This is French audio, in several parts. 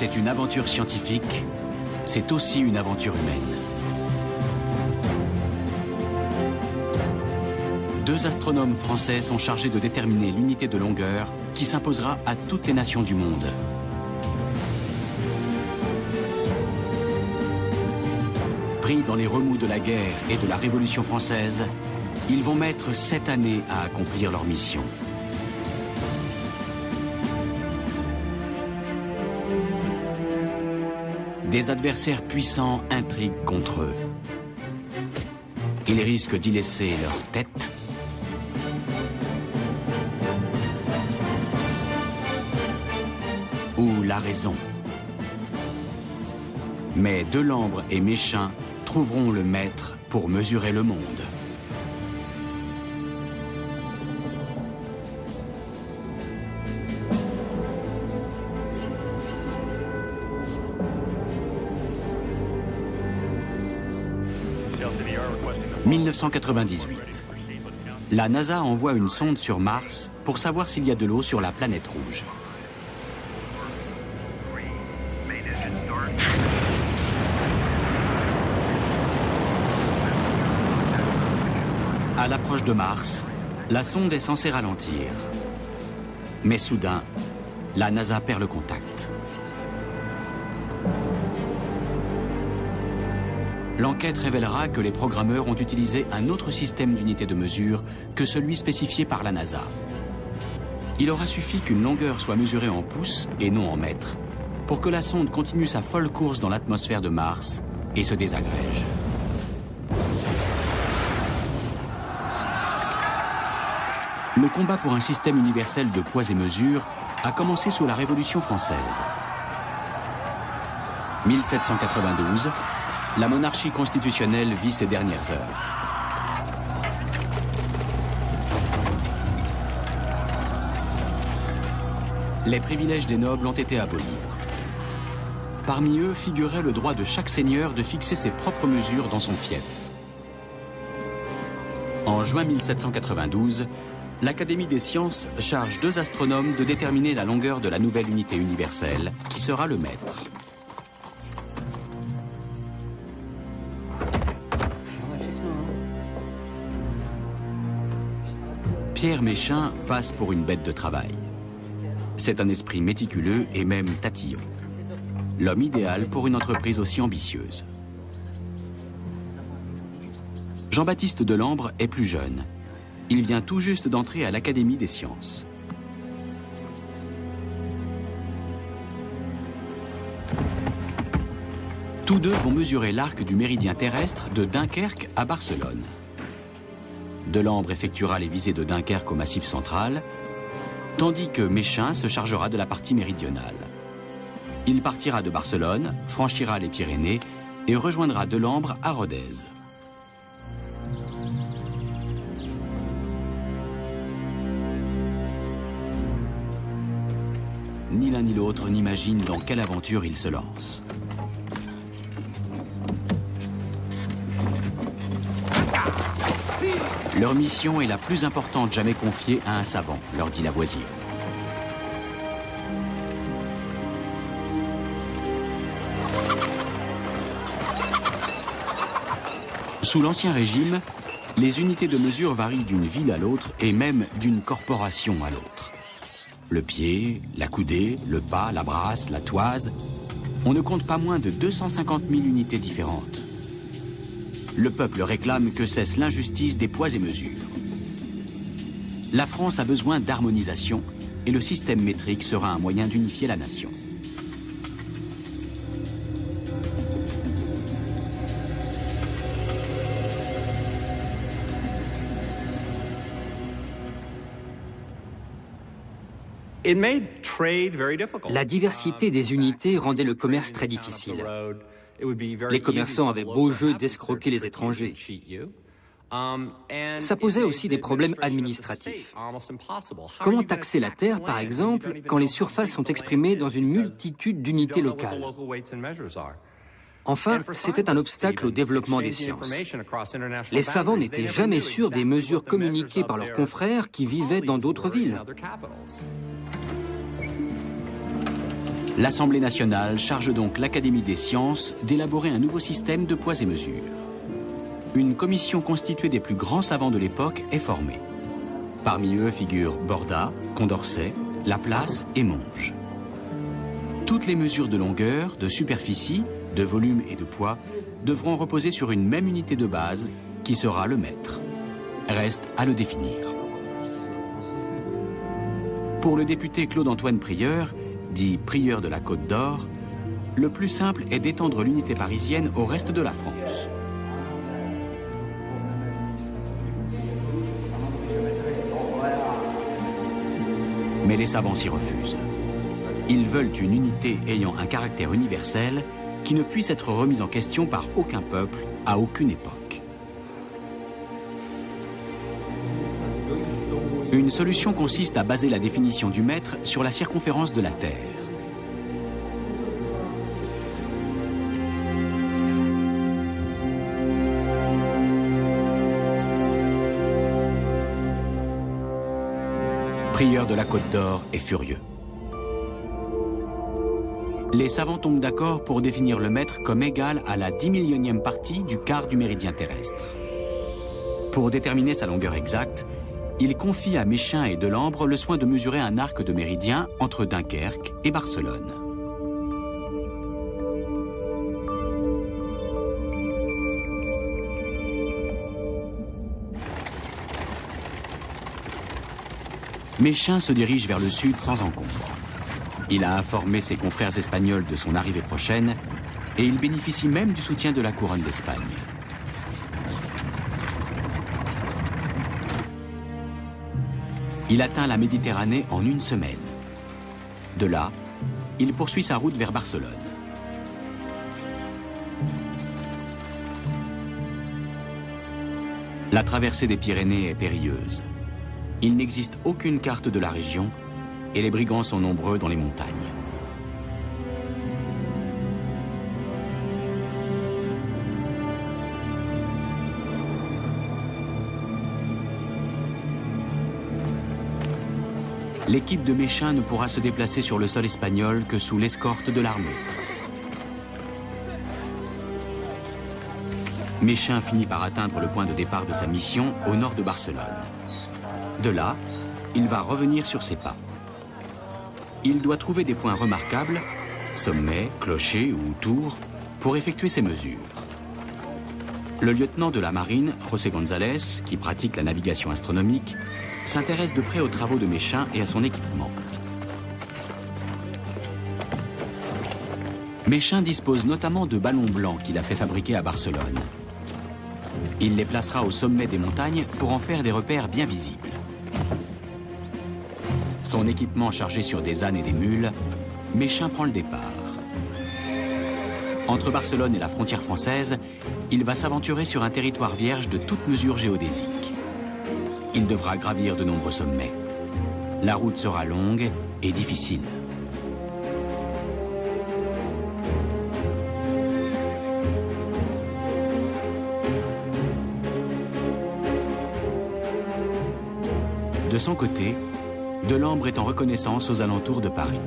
c'est une aventure scientifique, c'est aussi une aventure humaine. Deux astronomes français sont chargés de déterminer l'unité de longueur qui s'imposera à toutes les nations du monde. Pris dans les remous de la guerre et de la Révolution française, ils vont mettre 7 années à accomplir leur mission. Des adversaires puissants intriguent contre eux. Ils risquent d'y laisser leur tête ou la raison. Mais Delambre et Méchain trouveront le maître pour mesurer le monde. « 1998. La NASA envoie une sonde sur Mars pour savoir s'il y a de l'eau sur la planète rouge. À l'approche de Mars, la sonde est censée ralentir. Mais soudain, la NASA perd le contact. L'enquête révélera que les programmeurs ont utilisé un autre système d'unité de mesure que celui spécifié par la NASA. Il aura suffi qu'une longueur soit mesurée en pouces et non en mètres pour que la sonde continue sa folle course dans l'atmosphère de Mars et se désagrège. Le combat pour un système universel de poids et mesures a commencé sous la Révolution française. 1792, la monarchie constitutionnelle vit ses dernières heures. Les privilèges des nobles ont été abolis. Parmi eux figurait le droit de chaque seigneur de fixer ses propres mesures dans son fief. En juin 1792, l'Académie des sciences charge 2 astronomes de déterminer la longueur de la nouvelle unité universelle, qui sera le mètre. Pierre Méchain passe pour une bête de travail. C'est un esprit méticuleux et même tatillon. L'homme idéal pour une entreprise aussi ambitieuse. Jean-Baptiste Delambre est plus jeune. Il vient tout juste d'entrer à l'Académie des sciences. Tous deux vont mesurer l'arc du méridien terrestre de Dunkerque à Barcelone. Delambre effectuera les visées de Dunkerque au Massif central, tandis que Méchain se chargera de la partie méridionale. Il partira de Barcelone, franchira les Pyrénées et rejoindra Delambre à Rodez. Ni l'un ni l'autre n'imagine dans quelle aventure ils se lancent. Leur mission est la plus importante jamais confiée à un savant, leur dit Lavoisier. Sous l'Ancien Régime, les unités de mesure varient d'une ville à l'autre et même d'une corporation à l'autre. Le pied, la coudée, le pas, la brasse, la toise, on ne compte pas moins de 250 000 unités différentes. Le peuple réclame que cesse l'injustice des poids et mesures. La France a besoin d'harmonisation et le système métrique sera un moyen d'unifier la nation. La diversité des unités rendait le commerce très difficile. Les commerçants avaient beau jeu d'escroquer les étrangers. Ça posait aussi des problèmes administratifs. Comment taxer la terre, par exemple, quand les surfaces sont exprimées dans une multitude d'unités locales? Enfin, c'était un obstacle au développement des sciences. Les savants n'étaient jamais sûrs des mesures communiquées par leurs confrères qui vivaient dans d'autres villes. L'Assemblée nationale charge donc l'Académie des sciences d'élaborer un nouveau système de poids et mesures. Une commission constituée des plus grands savants de l'époque est formée. Parmi eux figurent Borda, Condorcet, Laplace et Monge. Toutes les mesures de longueur, de superficie, de volume et de poids devront reposer sur une même unité de base qui sera le mètre. Reste à le définir. Pour le député Claude-Antoine Prieur, dit Prieur de la Côte d'Or, le plus simple est d'étendre l'unité parisienne au reste de la France. Mais les savants s'y refusent. Ils veulent une unité ayant un caractère universel qui ne puisse être remise en question par aucun peuple à aucune époque. Une solution consiste à baser la définition du mètre sur la circonférence de la Terre. Prieur de la Côte d'Or est furieux. Les savants tombent d'accord pour définir le mètre comme égal à la 10 000e partie du quart du méridien terrestre. Pour déterminer sa longueur exacte, il confie à Méchain et Delambre le soin de mesurer un arc de méridien entre Dunkerque et Barcelone. Méchain se dirige vers le sud sans encombre. Il a informé ses confrères espagnols de son arrivée prochaine et il bénéficie même du soutien de la couronne d'Espagne. Il atteint la Méditerranée en une semaine. De là, il poursuit sa route vers Barcelone. La traversée des Pyrénées est périlleuse. Il n'existe aucune carte de la région et les brigands sont nombreux dans les montagnes. L'équipe de Méchain ne pourra se déplacer sur le sol espagnol que sous l'escorte de l'armée. Méchain finit par atteindre le point de départ de sa mission au nord de Barcelone. De là, il va revenir sur ses pas. Il doit trouver des points remarquables, sommets, clochers ou tours, pour effectuer ses mesures. Le lieutenant de la marine, José González, qui pratique la navigation astronomique, s'intéresse de près aux travaux de Méchain et à son équipement. Méchain dispose notamment de ballons blancs qu'il a fait fabriquer à Barcelone. Il les placera au sommet des montagnes pour en faire des repères bien visibles. Son équipement chargé sur des ânes et des mules, Méchain prend le départ. Entre Barcelone et la frontière française, il va s'aventurer sur un territoire vierge de toute mesure géodésique. Il devra gravir de nombreux sommets. La route sera longue et difficile. De son côté, Delambre est en reconnaissance aux alentours de Paris.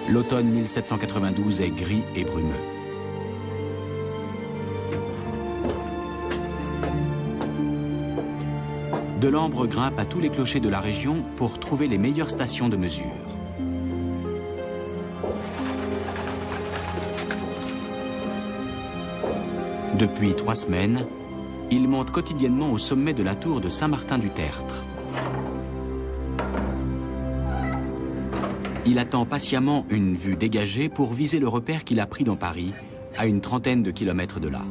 L'automne 1792 est gris et brumeux. Delambre grimpe à tous les clochers de la région pour trouver les meilleures stations de mesure. Depuis 3 semaines, il monte quotidiennement au sommet de la tour de Saint-Martin-du-Tertre. Il attend patiemment une vue dégagée pour viser le repère qu'il a pris dans Paris, à une trentaine de kilomètres de là.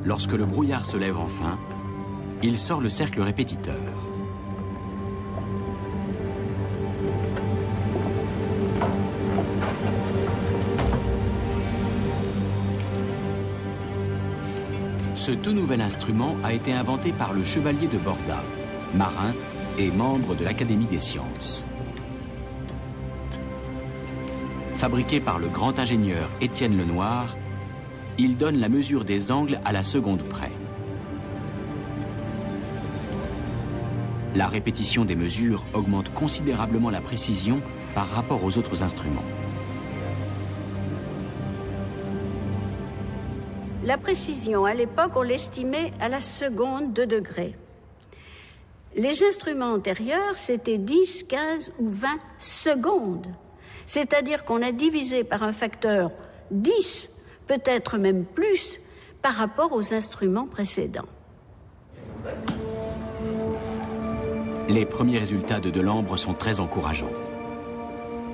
Lorsque le brouillard se lève enfin, il sort le cercle répétiteur. Ce tout nouvel instrument a été inventé par le chevalier de Borda, marin et membre de l'Académie des sciences. Fabriqué par le grand ingénieur Étienne Lenoir, il donne la mesure des angles à la seconde près. La répétition des mesures augmente considérablement la précision par rapport aux autres instruments. La précision, à l'époque, on l'estimait à la seconde de degrés. Les instruments antérieurs, c'était 10, 15 ou 20 secondes. C'est-à-dire qu'on a divisé par un facteur 10, peut-être même plus, par rapport aux instruments précédents. Les premiers résultats de Delambre sont très encourageants.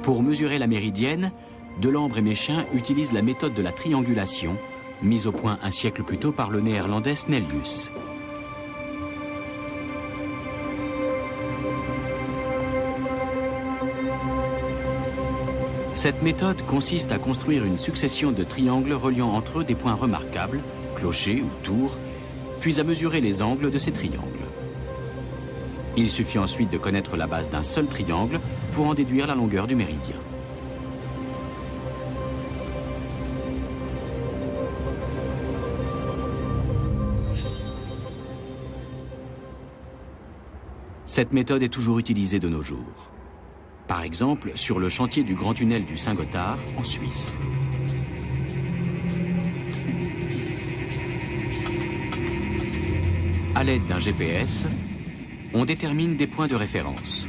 Pour mesurer la méridienne, Delambre et Méchain utilisent la méthode de la triangulation, mise au point un siècle plus tôt par le néerlandais Snellius. Cette méthode consiste à construire une succession de triangles reliant entre eux des points remarquables, clochers ou tours, puis à mesurer les angles de ces triangles. Il suffit ensuite de connaître la base d'un seul triangle pour en déduire la longueur du méridien. Cette méthode est toujours utilisée de nos jours. Par exemple, sur le chantier du Grand Tunnel du Saint-Gothard, en Suisse. À l'aide d'un GPS, on détermine des points de référence.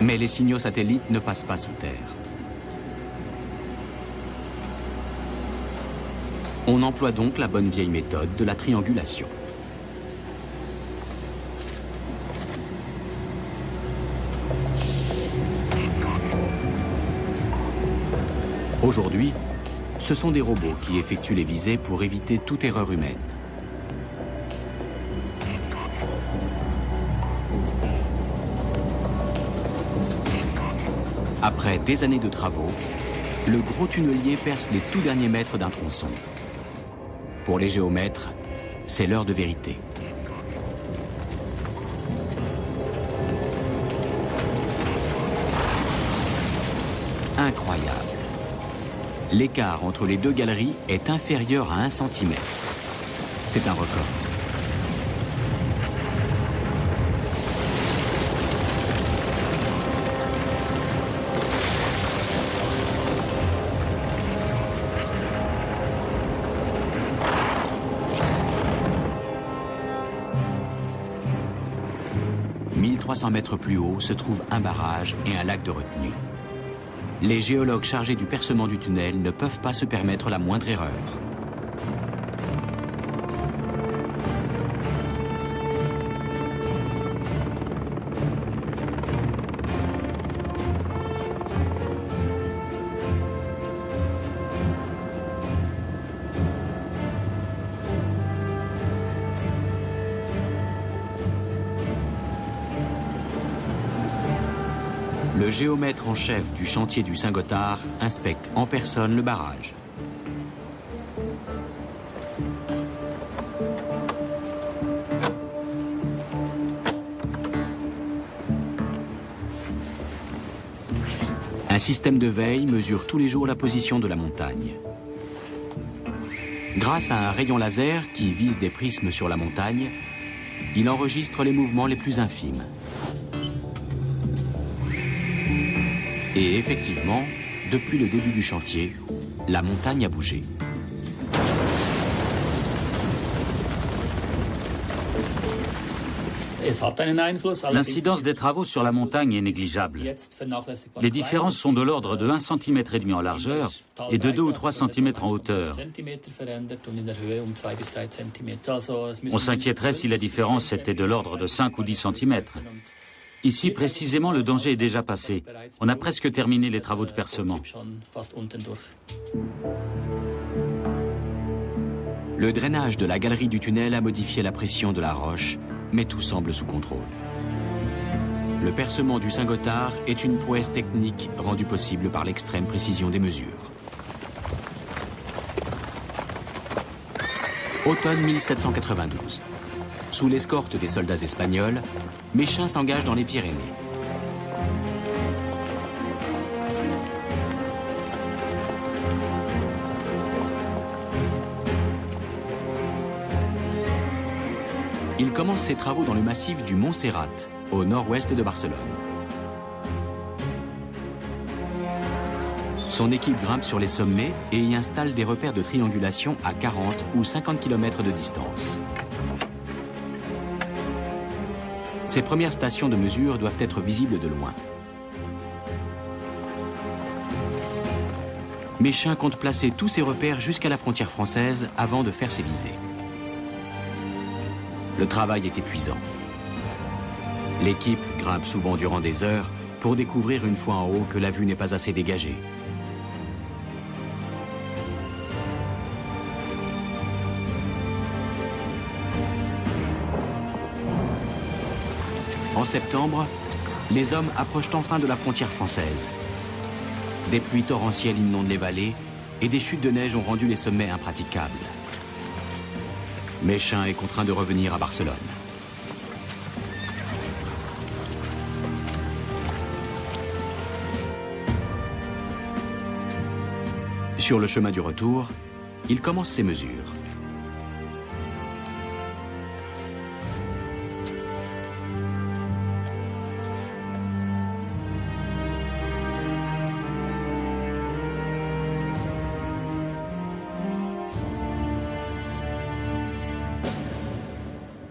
Mais les signaux satellites ne passent pas sous terre. On emploie donc la bonne vieille méthode de la triangulation. Aujourd'hui, ce sont des robots qui effectuent les visées pour éviter toute erreur humaine. Après des années de travaux, le gros tunnelier perce les tout derniers mètres d'un tronçon. Pour les géomètres, c'est l'heure de vérité. Incroyable. L'écart entre les deux galeries est inférieur à 1 cm. C'est un record. « 1300 mètres plus haut se trouve un barrage et un lac de retenue. Les géologues chargés du percement du tunnel ne peuvent pas se permettre la moindre erreur. Le géomètre en chef du chantier du Saint-Gothard inspecte en personne le barrage. Un système de veille mesure tous les jours la position de la montagne. Grâce à un rayon laser qui vise des prismes sur la montagne, il enregistre les mouvements les plus infimes. Et effectivement, depuis le début du chantier, la montagne a bougé. L'incidence des travaux sur la montagne est négligeable. Les différences sont de l'ordre de 1,5 cm en largeur et de 2 ou 3 cm en hauteur. On s'inquiéterait si la différence était de l'ordre de 5 ou 10 cm. Ici, précisément, le danger est déjà passé. On a presque terminé les travaux de percement. Le drainage de la galerie du tunnel a modifié la pression de la roche, mais tout semble sous contrôle. Le percement du Saint-Gothard est une prouesse technique rendue possible par l'extrême précision des mesures. Automne 1792. Sous l'escorte des soldats espagnols, Méchain s'engage dans les Pyrénées. Il commence ses travaux dans le massif du Montserrat, au nord-ouest de Barcelone. Son équipe grimpe sur les sommets et y installe des repères de triangulation à 40 ou 50 km de distance. Ces premières stations de mesure doivent être visibles de loin. Méchain compte placer tous ses repères jusqu'à la frontière française avant de faire ses visées. Le travail est épuisant. L'équipe grimpe souvent durant des heures pour découvrir une fois en haut que la vue n'est pas assez dégagée. En septembre, les hommes approchent enfin de la frontière française. Des pluies torrentielles inondent les vallées et des chutes de neige ont rendu les sommets impraticables. Méchain est contraint de revenir à Barcelone. Sur le chemin du retour, il commence ses mesures.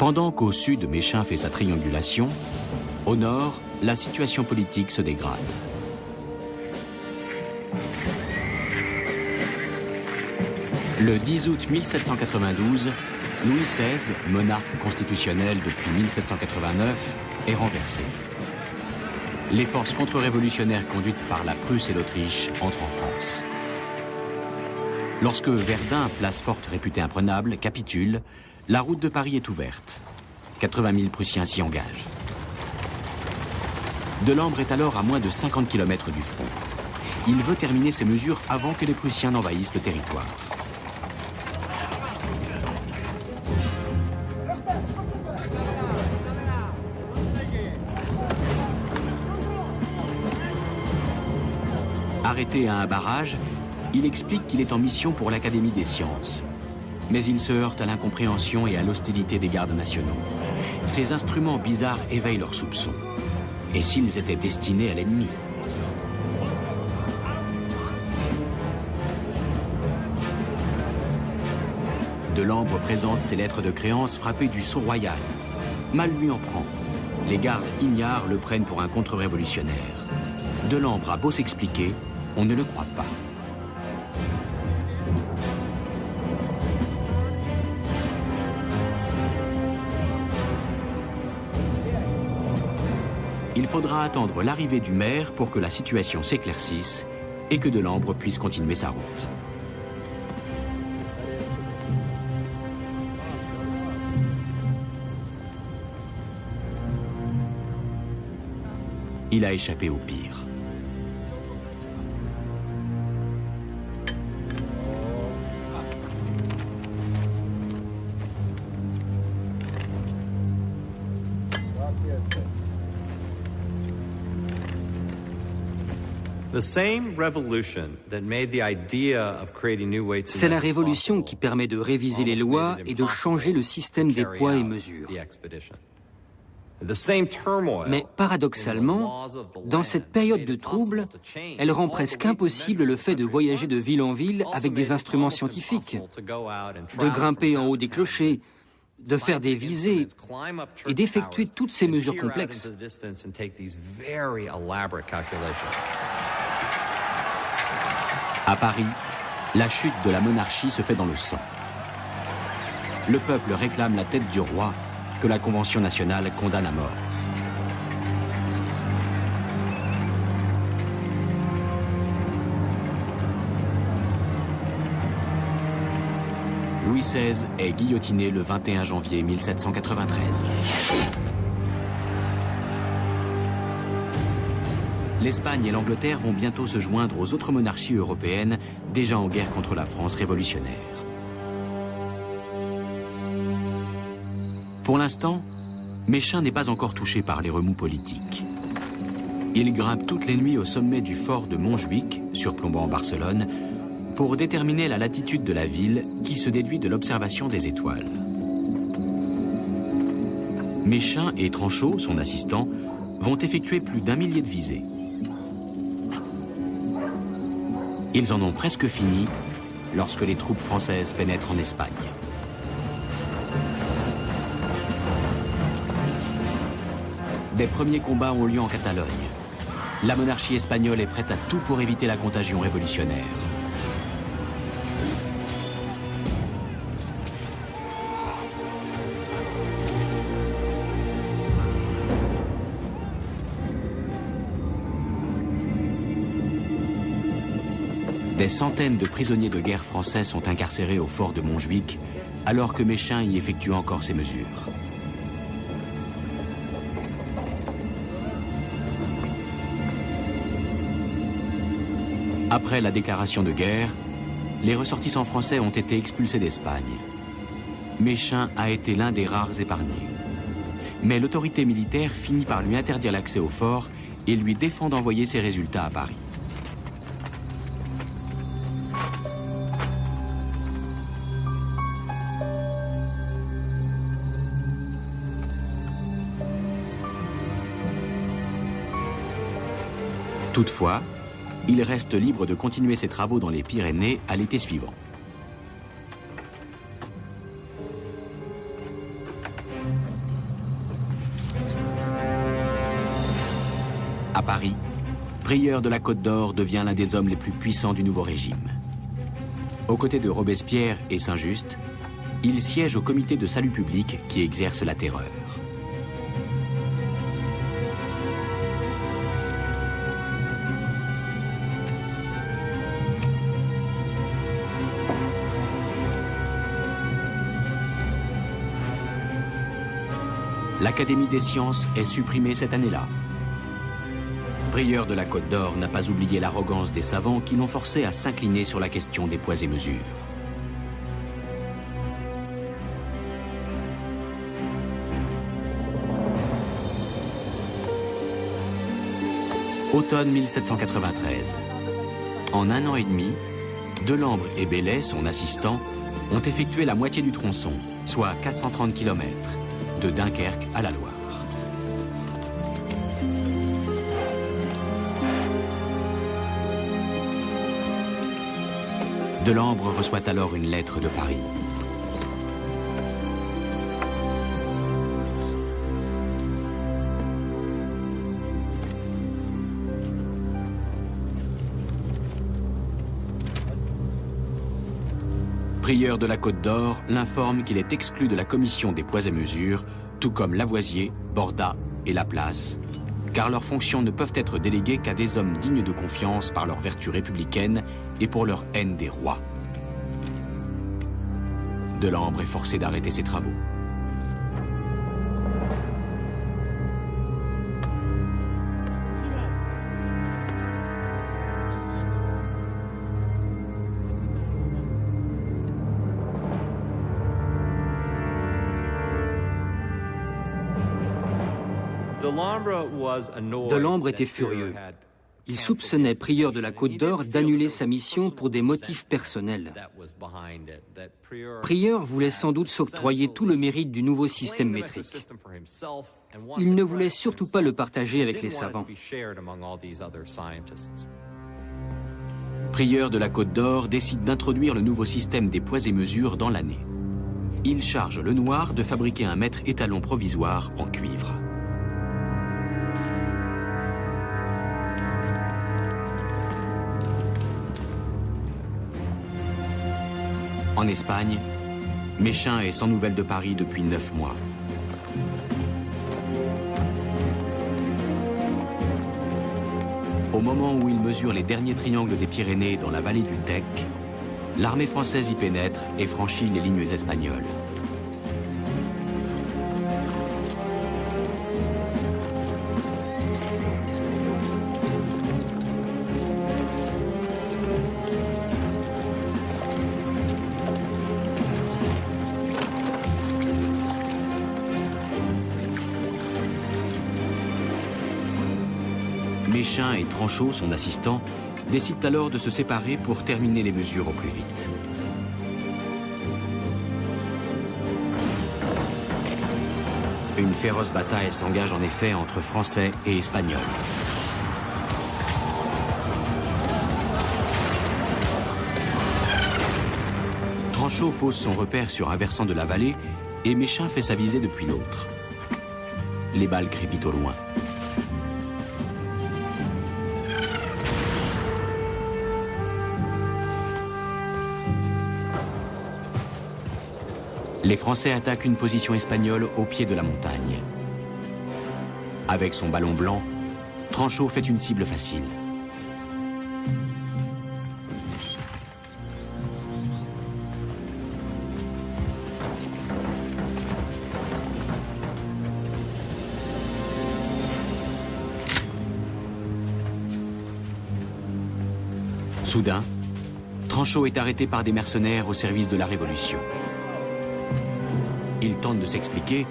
Pendant qu'au sud, Méchain fait sa triangulation, au nord, la situation politique se dégrade. Le 10 août 1792, Louis XVI, monarque constitutionnel depuis 1789, est renversé. Les forces contre-révolutionnaires conduites par la Prusse et l'Autriche entrent en France. Lorsque Verdun, place forte réputée imprenable, capitule, la route de Paris est ouverte. 80 000 Prussiens s'y engagent. Delambre est alors à moins de 50 km du front. Il veut terminer ses mesures avant que les Prussiens n'envahissent le territoire. Arrêté à un barrage, il explique qu'il est en mission pour l'Académie des sciences. Mais il se heurte à l'incompréhension et à l'hostilité des gardes nationaux. Ces instruments bizarres éveillent leurs soupçons. Et s'ils étaient destinés à l'ennemi? Delambre présente ses lettres de créance frappées du sceau royal. Mal lui en prend. Les gardes ignares le prennent pour un contre-révolutionnaire. Delambre a beau s'expliquer, on ne le croit pas. Il faudra attendre l'arrivée du maire pour que la situation s'éclaircisse et que Delambre puisse continuer sa route. Il a échappé au pire. C'est la révolution qui permet de réviser les lois et de changer le système des poids et mesures. Mais paradoxalement, dans cette période de trouble, elle rend presque impossible le fait de voyager de ville en ville avec des instruments scientifiques, de grimper en haut des clochers, de faire des visées et d'effectuer toutes ces mesures complexes. À Paris, la chute de la monarchie se fait dans le sang. Le peuple réclame la tête du roi que la Convention nationale condamne à mort. Louis XVI est guillotiné le 21 janvier 1793. L'Espagne et l'Angleterre vont bientôt se joindre aux autres monarchies européennes déjà en guerre contre la France révolutionnaire. Pour l'instant, Méchain n'est pas encore touché par les remous politiques. Il grimpe toutes les nuits au sommet du fort de Montjuïc, surplombant Barcelone, pour déterminer la latitude de la ville qui se déduit de l'observation des étoiles. Méchain et Tranchot, son assistant, vont effectuer plus d'1 millier de visées. Ils en ont presque fini lorsque les troupes françaises pénètrent en Espagne. Des premiers combats ont lieu en Catalogne. La monarchie espagnole est prête à tout pour éviter la contagion révolutionnaire. Des centaines de prisonniers de guerre français sont incarcérés au fort de Montjuïc, alors que Méchain y effectue encore ses mesures. Après la déclaration de guerre, les ressortissants français ont été expulsés d'Espagne. Méchain a été l'un des rares épargnés. Mais l'autorité militaire finit par lui interdire l'accès au fort et lui défend d'envoyer ses résultats à Paris. Toutefois, il reste libre de continuer ses travaux dans les Pyrénées à l'été suivant. À Paris, Prieur de la Côte d'Or devient l'un des hommes les plus puissants du nouveau régime. Aux côtés de Robespierre et Saint-Just, il siège au comité de salut public qui exerce la terreur. L'Académie des sciences est supprimée cette année-là. Prieur de la Côte d'Or n'a pas oublié l'arrogance des savants qui l'ont forcé à s'incliner sur la question des poids et mesures. Automne 1793. En 1 an et demi, Delambre et Bellet, son assistant, ont effectué la moitié du tronçon, soit 430 km. De Dunkerque à la Loire. Delambre reçoit alors une lettre de Paris. Prieur de la Côte d'Or l'informe qu'il est exclu de la commission des poids et mesures, tout comme Lavoisier, Borda et Laplace, car leurs fonctions ne peuvent être déléguées qu'à des hommes dignes de confiance par leur vertu républicaine et pour leur haine des rois. Delambre est forcé d'arrêter ses travaux. Delambre était furieux. Il soupçonnait Prieur de la Côte d'Or d'annuler sa mission pour des motifs personnels. Prieur voulait sans doute s'octroyer tout le mérite du nouveau système métrique. Il ne voulait surtout pas le partager avec les savants. Prieur de la Côte d'Or décide d'introduire le nouveau système des poids et mesures dans l'année. Il charge Lenoir de fabriquer un mètre étalon provisoire en cuivre. En Espagne, Méchain est sans nouvelles de Paris depuis 9 mois. Au moment où il mesure les derniers triangles des Pyrénées dans la vallée du Tech, l'armée française y pénètre et franchit les lignes espagnoles. Méchain et Tranchot, son assistant, décident alors de se séparer pour terminer les mesures au plus vite. Une féroce bataille s'engage en effet entre Français et Espagnols. Tranchot pose son repère sur un versant de la vallée et Méchain fait sa visée depuis l'autre. Les balles crépitent au loin. Les Français attaquent une position espagnole au pied de la montagne. Avec son ballon blanc, Tranchot fait une cible facile. Soudain, Tranchot est arrêté par des mercenaires au service de la Révolution. Il tente de s'expliquer,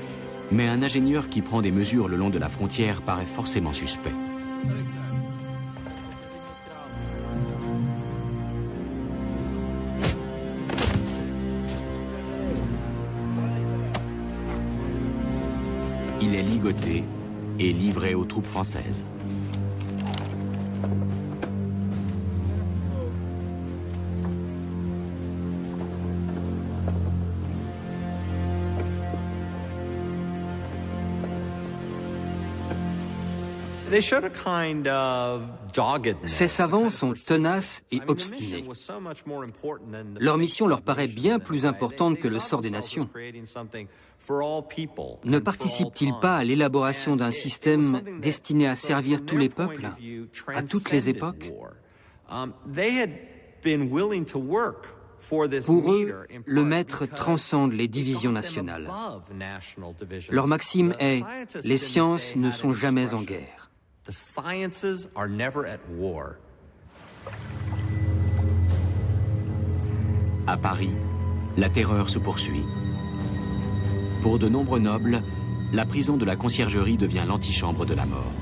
mais un ingénieur qui prend des mesures le long de la frontière paraît forcément suspect. Il est ligoté et livré aux troupes françaises. Ces savants sont tenaces et obstinés. Leur mission leur paraît bien plus importante que le sort des nations. Ne participent-ils pas à l'élaboration d'un système destiné à servir tous les peuples, à toutes les époques? Pour eux, le maître transcende les divisions nationales. Leur maxime est « Les sciences ne sont jamais en guerre ». À Paris, la terreur se poursuit. Pour de nombreux nobles, la prison de la Conciergerie devient l'antichambre de la mort.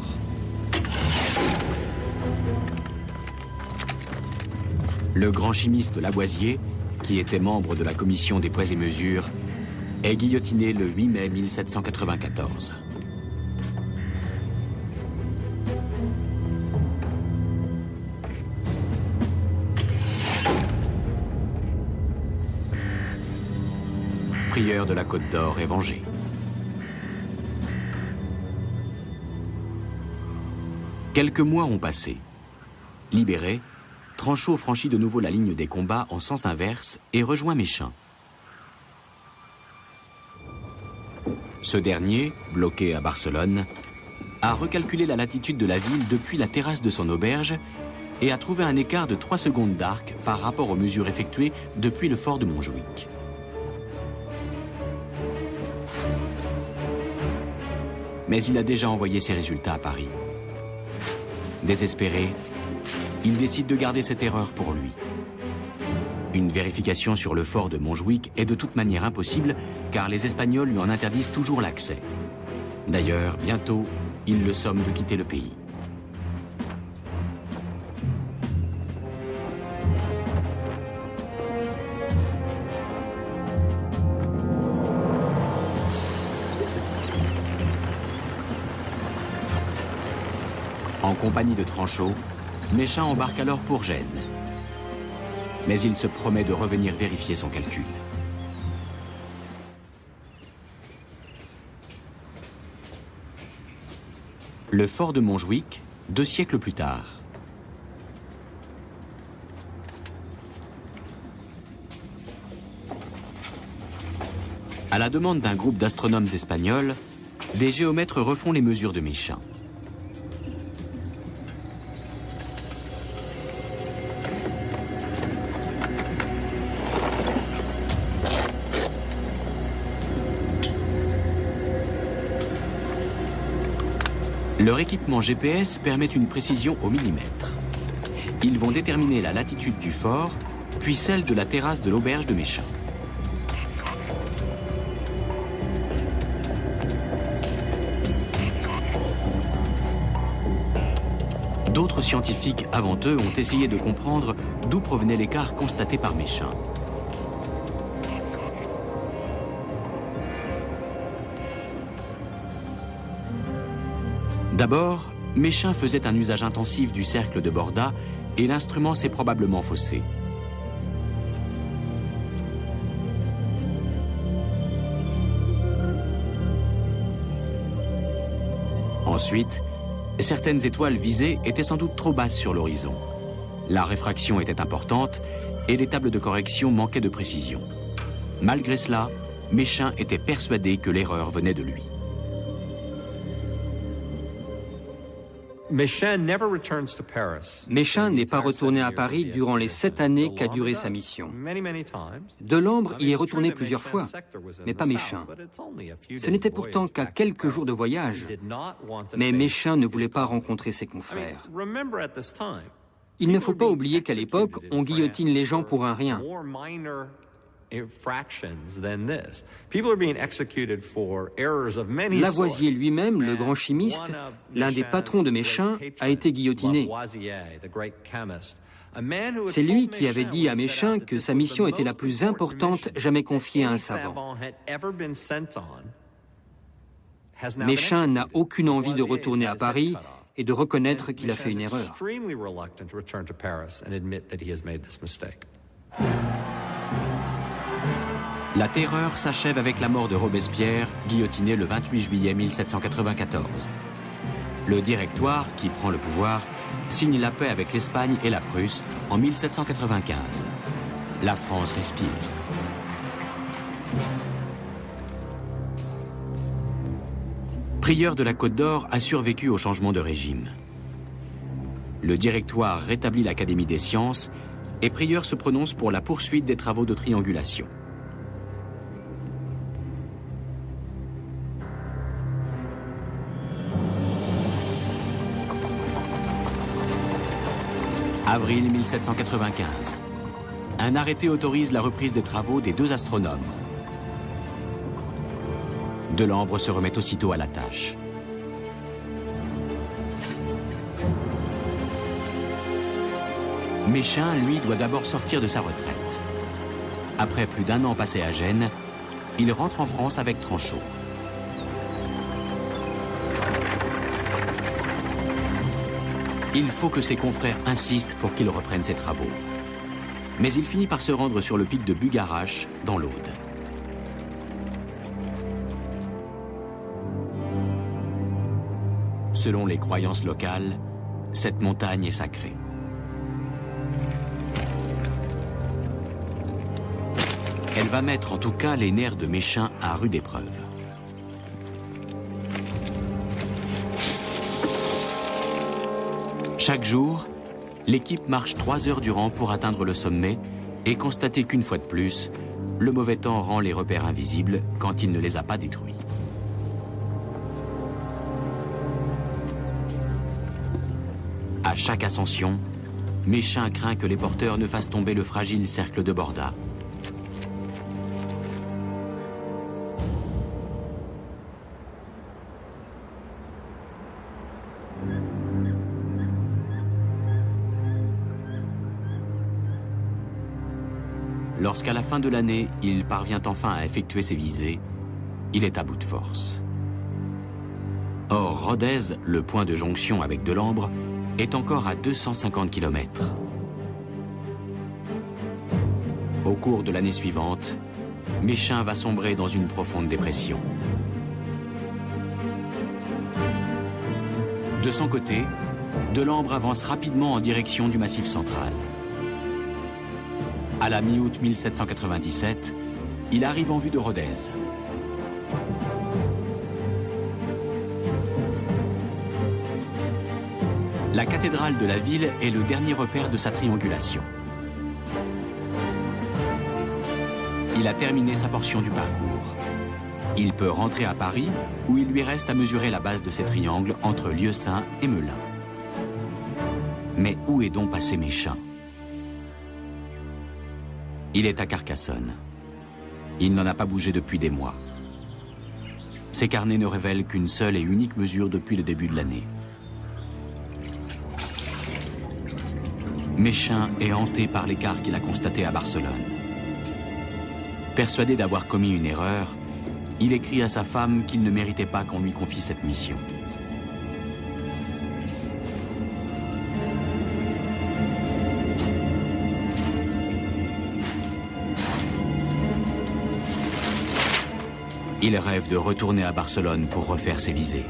Le grand chimiste Lavoisier, qui était membre de la commission des poids et mesures, est guillotiné le 8 mai 1794. Prieur de la Côte d'Or est vengé. Quelques mois ont passé. Libéré, Tranchot franchit de nouveau la ligne des combats en sens inverse et rejoint Méchain. Ce dernier, bloqué à Barcelone, a recalculé la latitude de la ville depuis la terrasse de son auberge et a trouvé un écart de 3 secondes d'arc par rapport aux mesures effectuées depuis le fort de Montjuïc. Mais il a déjà envoyé ses résultats à Paris. Désespéré, il décide de garder cette erreur pour lui. Une vérification sur le fort de Montjuïc est de toute manière impossible car les Espagnols lui en interdisent toujours l'accès. D'ailleurs, bientôt, il le somme de quitter le pays. En compagnie de Tranchot, Méchain embarque alors pour Gênes. Mais il se promet de revenir vérifier son calcul. Le fort de Montjuïc, 2 siècles plus tard. À la demande d'un groupe d'astronomes espagnols, des géomètres refont les mesures de Méchain. Leur équipement GPS permet une précision au millimètre. Ils vont déterminer la latitude du fort, puis celle de la terrasse de l'auberge de Méchain. d'autres scientifiques avant eux ont essayé de comprendre d'où provenait l'écart constaté par Méchain. D'abord, Méchain faisait un usage intensif du cercle de Borda et l'instrument s'est probablement faussé. Ensuite, certaines étoiles visées étaient sans doute trop basses sur l'horizon. La réfraction était importante et les tables de correction manquaient de précision. Malgré cela, Méchain était persuadé que l'erreur venait de lui. Méchain n'est pas retourné à Paris durant les 7 années qu'a duré sa mission. Delambre y est retourné plusieurs fois, mais pas Méchain. Ce n'était pourtant qu'à quelques jours de voyage, mais Méchain ne voulait pas rencontrer ses confrères. Il ne faut pas oublier qu'à l'époque, on guillotine les gens pour un rien. Lavoisier lui-même, le grand chimiste, l'un des patrons de Méchain, a été guillotiné. C'est lui qui avait dit à Méchain que sa mission était la plus importante jamais confiée à un savant. Méchain n'a aucune envie de retourner à Paris et de reconnaître qu'il a fait une erreur. La terreur s'achève avec la mort de Robespierre, guillotiné le 28 juillet 1794. Le Directoire, qui prend le pouvoir, signe la paix avec l'Espagne et la Prusse en 1795. La France respire. Prieur de la Côte d'Or a survécu au changement de régime. Le Directoire rétablit l'Académie des sciences et Prieur se prononce pour la poursuite des travaux de triangulation. Avril 1795. Un arrêté autorise la reprise des travaux des deux astronomes. Delambre se remet aussitôt à la tâche. Méchain, lui, doit d'abord sortir de sa retraite. Après plus d'1 an passé à Gênes, il rentre en France avec Tranchot. Il faut que ses confrères insistent pour qu'il reprenne ses travaux. Mais il finit par se rendre sur le pic de Bugarache, dans l'Aude. Selon les croyances locales, cette montagne est sacrée. Elle va mettre en tout cas les nerfs de Méchain à rude épreuve. Chaque jour, l'équipe marche 3 heures durant pour atteindre le sommet et constater qu'une fois de plus, le mauvais temps rend les repères invisibles quand il ne les a pas détruits. À chaque ascension, Méchain craint que les porteurs ne fassent tomber le fragile cercle de Borda. Lorsqu'à la fin de l'année, il parvient enfin à effectuer ses visées, il est à bout de force. Or, Rodez, le point de jonction avec Delambre, est encore à 250 km. Au cours de l'année suivante, Méchain va sombrer dans une profonde dépression. De son côté, Delambre avance rapidement en direction du Massif central. À la mi-août 1797, il arrive en vue de Rodez. La cathédrale de la ville est le dernier repère de sa triangulation. Il a terminé sa portion du parcours. Il peut rentrer à Paris, où il lui reste à mesurer la base de ces triangles entre Lieusaint et Melun. Mais où est donc passé Méchain ? Il est à Carcassonne. Il n'en a pas bougé depuis des mois. Ses carnets ne révèlent qu'une seule et unique mesure depuis le début de l'année. Méchain est hanté par l'écart qu'il a constaté à Barcelone. Persuadé d'avoir commis une erreur, il écrit à sa femme qu'il ne méritait pas qu'on lui confie cette mission. Il rêve de retourner à Barcelone pour refaire ses visées.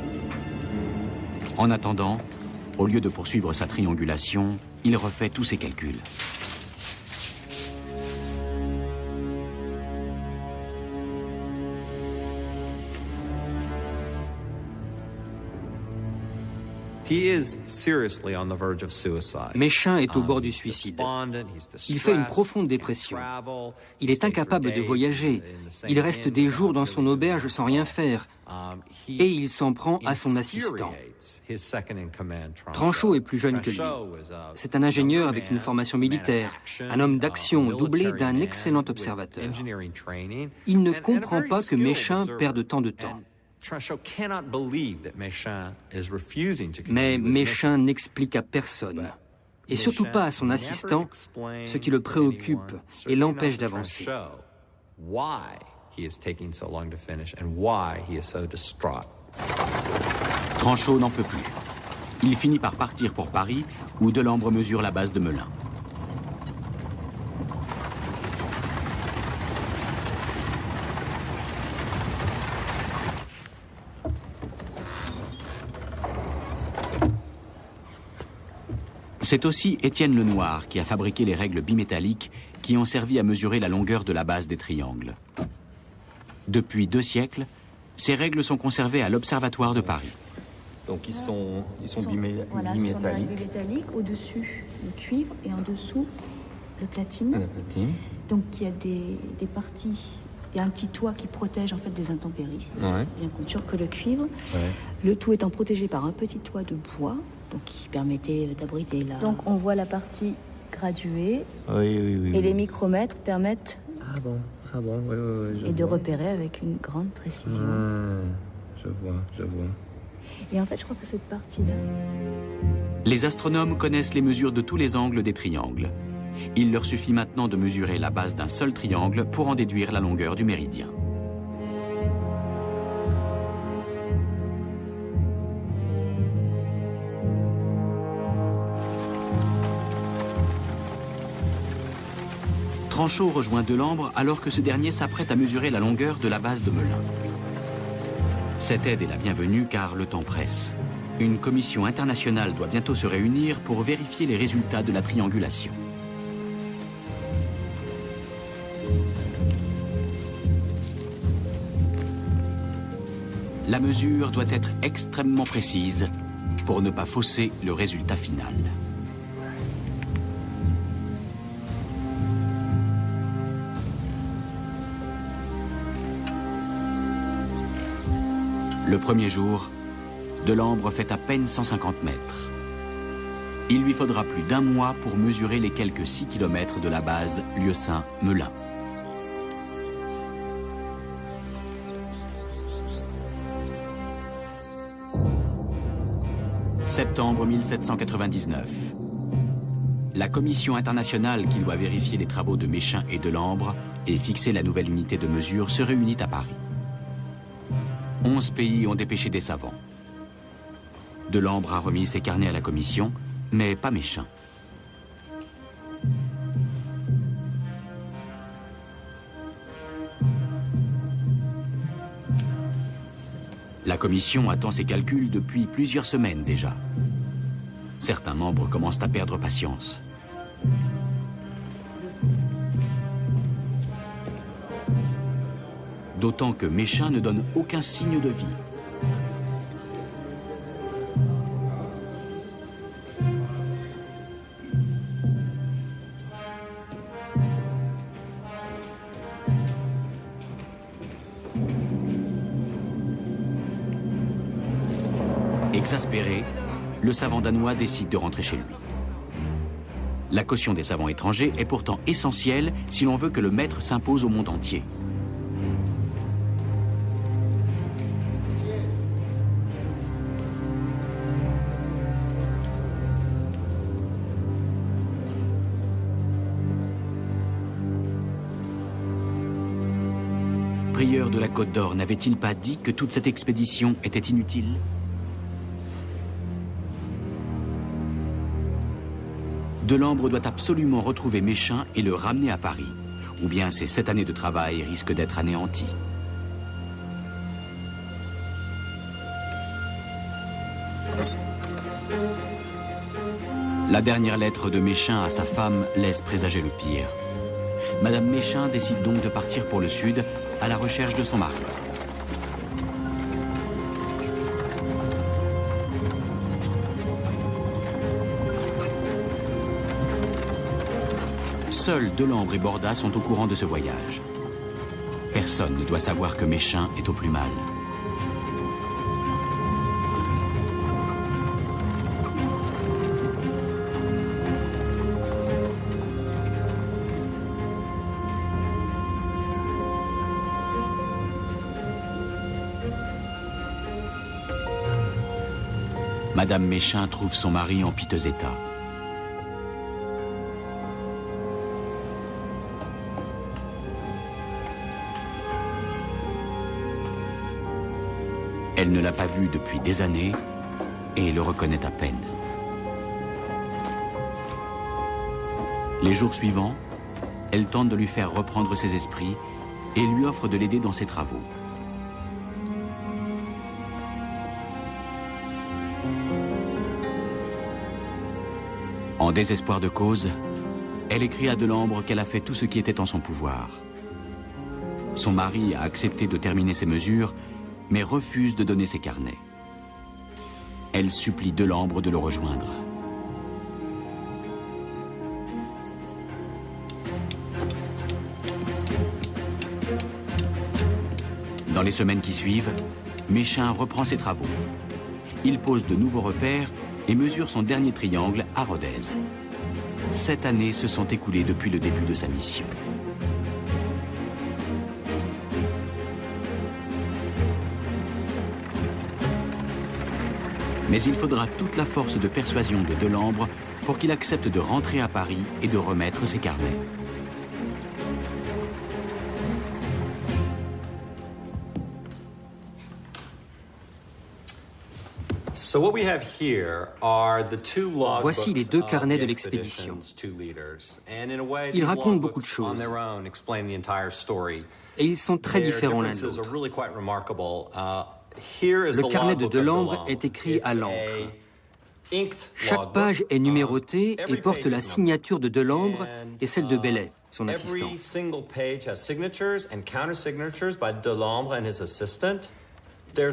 En attendant, au lieu de poursuivre sa triangulation, il refait tous ses calculs. Méchain est au bord du suicide. Il fait une profonde dépression. Il est incapable de voyager. Il reste des jours dans son auberge sans rien faire. Et il s'en prend à son assistant. Tranchot est plus jeune que lui. C'est un ingénieur avec une formation militaire, un homme d'action doublé d'un excellent observateur. Il ne comprend pas que Méchain perde tant de temps. Mais Méchain n'explique à personne, et surtout pas à son assistant, ce qui le préoccupe et l'empêche d'avancer. Tranchot n'en peut plus. Il finit par partir pour Paris, où Delambre mesure la base de Melun. C'est aussi Étienne Lenoir qui a fabriqué les règles bimétalliques qui ont servi à mesurer la longueur de la base des triangles. Depuis 2 siècles, ces règles sont conservées à l'Observatoire de Paris. Donc ils sont voilà, bimétalliques. Bimétalliques, au-dessus le cuivre et en dessous le platine. La platine. Donc il y a des parties, il y a un petit toit qui protège en fait des intempéries, bien conçu que le cuivre. Ouais. Le tout étant protégé par un petit toit de bois, donc qui permettait d'abriter la... Donc on voit la partie graduée et les micromètres permettent de repérer avec une grande précision. Je vois. Et en fait, je crois que cette partie-là... Les astronomes connaissent les mesures de tous les angles des triangles. Il leur suffit maintenant de mesurer la base d'un seul triangle pour en déduire la longueur du méridien. Tranchot rejoint Delambre alors que ce dernier s'apprête à mesurer la longueur de la base de Melun. Cette aide est la bienvenue car le temps presse. Une commission internationale doit bientôt se réunir pour vérifier les résultats de la triangulation. La mesure doit être extrêmement précise pour ne pas fausser le résultat final. Le premier jour, Delambre fait à peine 150 mètres. Il lui faudra plus d'1 mois pour mesurer les quelques 6 km de la base Lieusaint-Melun. Septembre 1799. La commission internationale qui doit vérifier les travaux de Méchain et Delambre et fixer la nouvelle unité de mesure se réunit à Paris. 11 pays ont dépêché des savants. Delambre a remis ses carnets à la commission, mais pas Méchain. La commission attend ses calculs depuis plusieurs semaines déjà. Certains membres commencent à perdre patience. D'autant que Méchain ne donne aucun signe de vie. Exaspéré, le savant danois décide de rentrer chez lui. La caution des savants étrangers est pourtant essentielle si l'on veut que le maître s'impose au monde entier. prieur de la Côte d'Or n'avait-il pas dit que toute cette expédition était inutile? Delambre doit absolument retrouver Méchain et le ramener à Paris, ou bien ces 7 années de travail risquent d'être anéanties. La dernière lettre de Méchain à sa femme laisse présager le pire. Madame Méchain décide donc de partir pour le sud à la recherche de son mari. Seuls Delambre et Borda sont au courant de ce voyage. Personne ne doit savoir que Méchain est au plus mal. Madame Méchain trouve son mari en piteux état. Elle ne l'a pas vu depuis des années et le reconnaît à peine. Les jours suivants, elle tente de lui faire reprendre ses esprits et lui offre de l'aider dans ses travaux. En désespoir de cause, elle écrit à Delambre qu'elle a fait tout ce qui était en son pouvoir. Son mari a accepté de terminer ses mesures, mais refuse de donner ses carnets. Elle supplie Delambre de le rejoindre. Dans les semaines qui suivent, Méchain reprend ses travaux. Il pose de nouveaux repères et mesure son dernier triangle à Rodez. 7 années se sont écoulées depuis le début de sa mission. Mais il faudra toute la force de persuasion de Delambre pour qu'il accepte de rentrer à Paris et de remettre ses carnets. Voici les 2 carnets de l'expédition. Ils racontent beaucoup de choses. Et ils sont très différents l'un de l'autre. Le carnet de Delambre est écrit à l'encre. Chaque page est numérotée et porte la signature de Delambre et celle de Bellet, son assistant.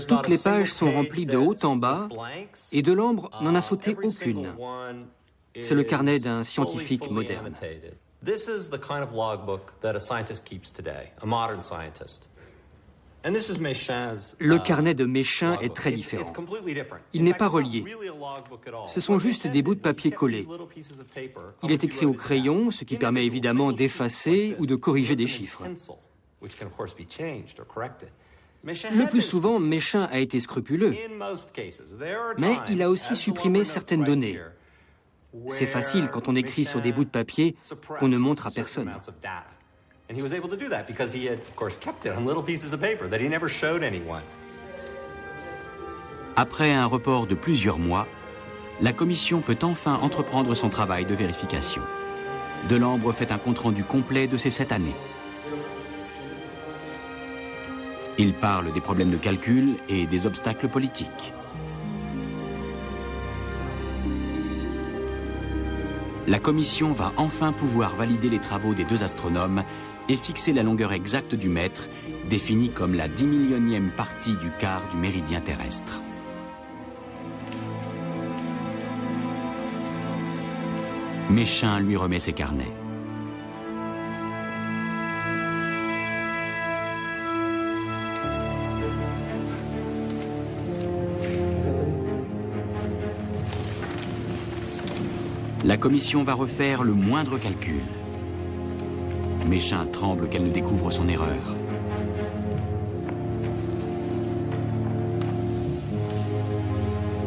Toutes les pages sont remplies de haut en bas et Delambre n'en a sauté aucune. C'est le carnet d'un scientifique moderne. Le carnet de Méchain est très différent. Il n'est pas relié. Ce sont juste des bouts de papier collés. Il est écrit au crayon, ce qui permet évidemment d'effacer ou de corriger des chiffres. Le plus souvent, Méchain a été scrupuleux, mais il a aussi supprimé certaines données. C'est facile quand on écrit sur des bouts de papier qu'on ne montre à personne. Après un report de plusieurs mois, la commission peut enfin entreprendre son travail de vérification. Delambre fait un compte-rendu complet de ces 7 années. Il parle des problèmes de calcul et des obstacles politiques. La commission va enfin pouvoir valider les travaux des 2 astronomes et fixer la longueur exacte du mètre, définie comme la 10 millionième partie du quart du méridien terrestre. Méchain lui remet ses carnets. La commission va refaire le moindre calcul. Méchain tremble qu'elle ne découvre son erreur.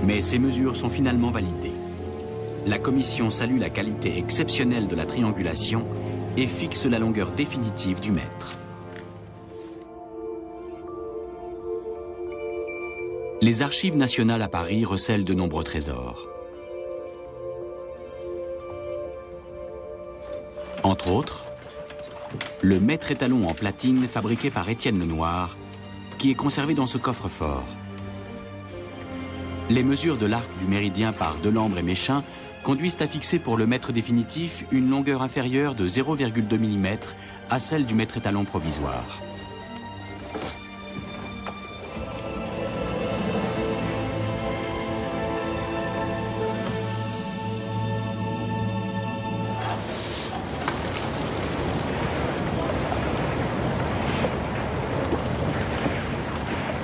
Mais ces mesures sont finalement validées. La commission salue la qualité exceptionnelle de la triangulation et fixe la longueur définitive du mètre. Les archives nationales à Paris recèlent de nombreux trésors. Entre autres, le maître étalon en platine fabriqué par Étienne Lenoir, qui est conservé dans ce coffre-fort. Les mesures de l'arc du méridien par Delambre et Méchain conduisent à fixer pour le mètre définitif une longueur inférieure de 0,2 mm à celle du mètre étalon provisoire.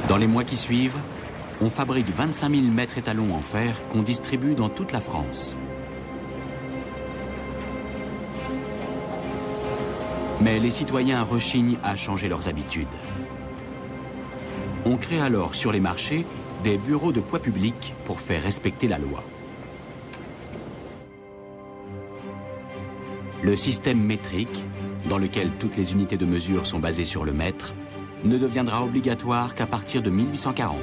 Dans les mois qui suivent, on fabrique 25 000 mètres étalons en fer qu'on distribue dans toute la France. Mais les citoyens rechignent à changer leurs habitudes. On crée alors sur les marchés des bureaux de poids public pour faire respecter la loi. Le système métrique, dans lequel toutes les unités de mesure sont basées sur le mètre, ne deviendra obligatoire qu'à partir de 1840.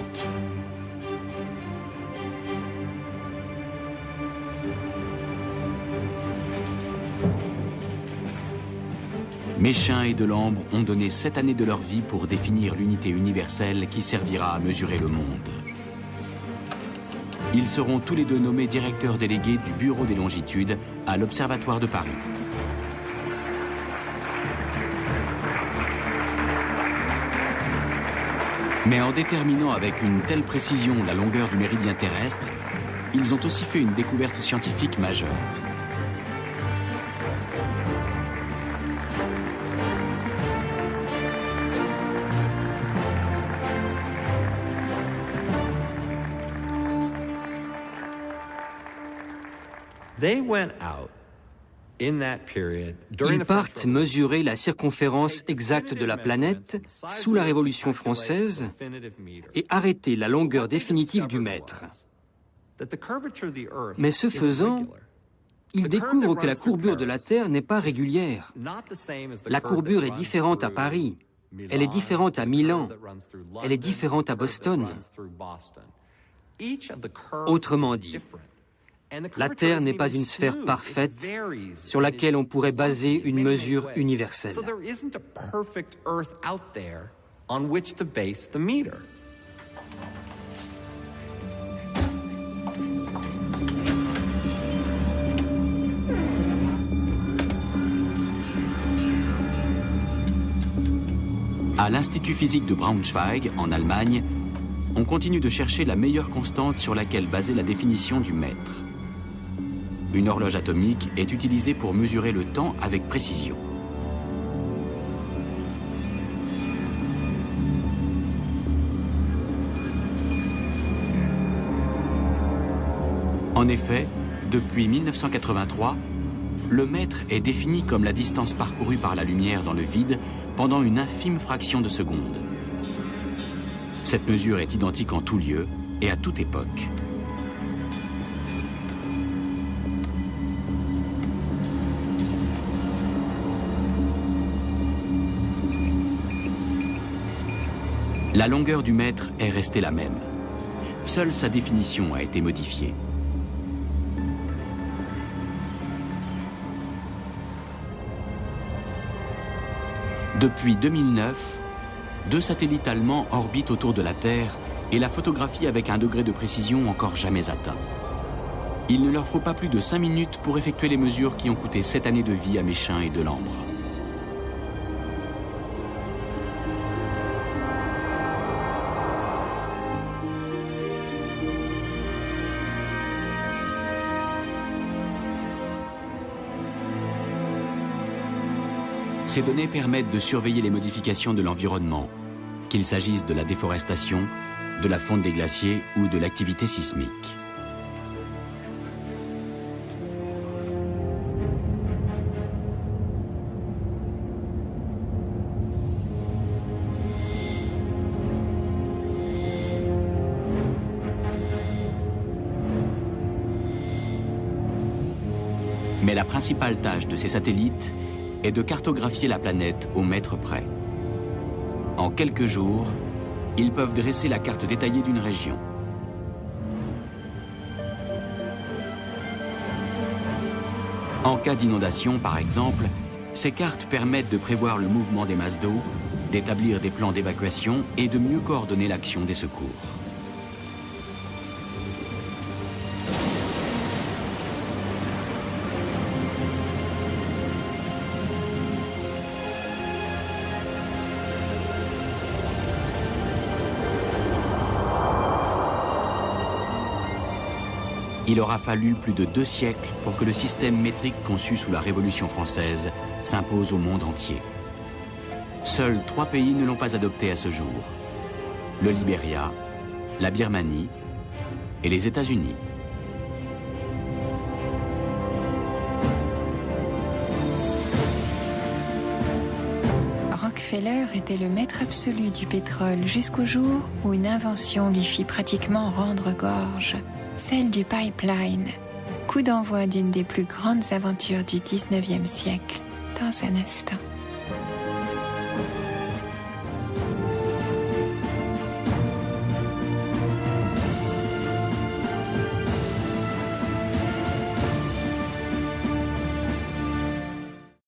Méchain et Delambre ont donné 7 années de leur vie pour définir l'unité universelle qui servira à mesurer le monde. Ils seront tous les deux nommés directeurs délégués du Bureau des longitudes à l'Observatoire de Paris. Mais en déterminant avec une telle précision la longueur du méridien terrestre, ils ont aussi fait une découverte scientifique majeure. Ils partent mesurer la circonférence exacte de la planète sous la Révolution française et arrêter la longueur définitive du mètre. Mais ce faisant, ils découvrent que la courbure de la Terre n'est pas régulière. La courbure est différente à Paris, elle est différente à Milan, elle est différente à Boston. Autrement dit, la Terre n'est pas une sphère parfaite sur laquelle on pourrait baser une mesure universelle. À l'Institut physique de Braunschweig, en Allemagne, on continue de chercher la meilleure constante sur laquelle baser la définition du mètre. Une horloge atomique est utilisée pour mesurer le temps avec précision. En effet, depuis 1983, le mètre est défini comme la distance parcourue par la lumière dans le vide pendant une infime fraction de seconde. Cette mesure est identique en tout lieu et à toute époque. La longueur du mètre est restée la même. Seule sa définition a été modifiée. Depuis 2009, 2 satellites allemands orbitent autour de la Terre et la photographient avec un degré de précision encore jamais atteint. Il ne leur faut pas plus de 5 minutes pour effectuer les mesures qui ont coûté 7 années de vie à Méchain et Delambre. Ces données permettent de surveiller les modifications de l'environnement, qu'il s'agisse de la déforestation, de la fonte des glaciers ou de l'activité sismique. Mais la principale tâche de ces satellites est de cartographier la planète au mètre près. En quelques jours, ils peuvent dresser la carte détaillée d'une région. En cas d'inondation, par exemple, ces cartes permettent de prévoir le mouvement des masses d'eau, d'établir des plans d'évacuation et de mieux coordonner l'action des secours. Il aura fallu plus de 2 siècles pour que le système métrique conçu sous la Révolution française s'impose au monde entier. Seuls 3 pays ne l'ont pas adopté à ce jour: le Libéria, la Birmanie et les États-Unis. Rockefeller était le maître absolu du pétrole jusqu'au jour où une invention lui fit pratiquement rendre gorge, celle du pipeline, coup d'envoi d'une des plus grandes aventures du 19e siècle, dans un instant.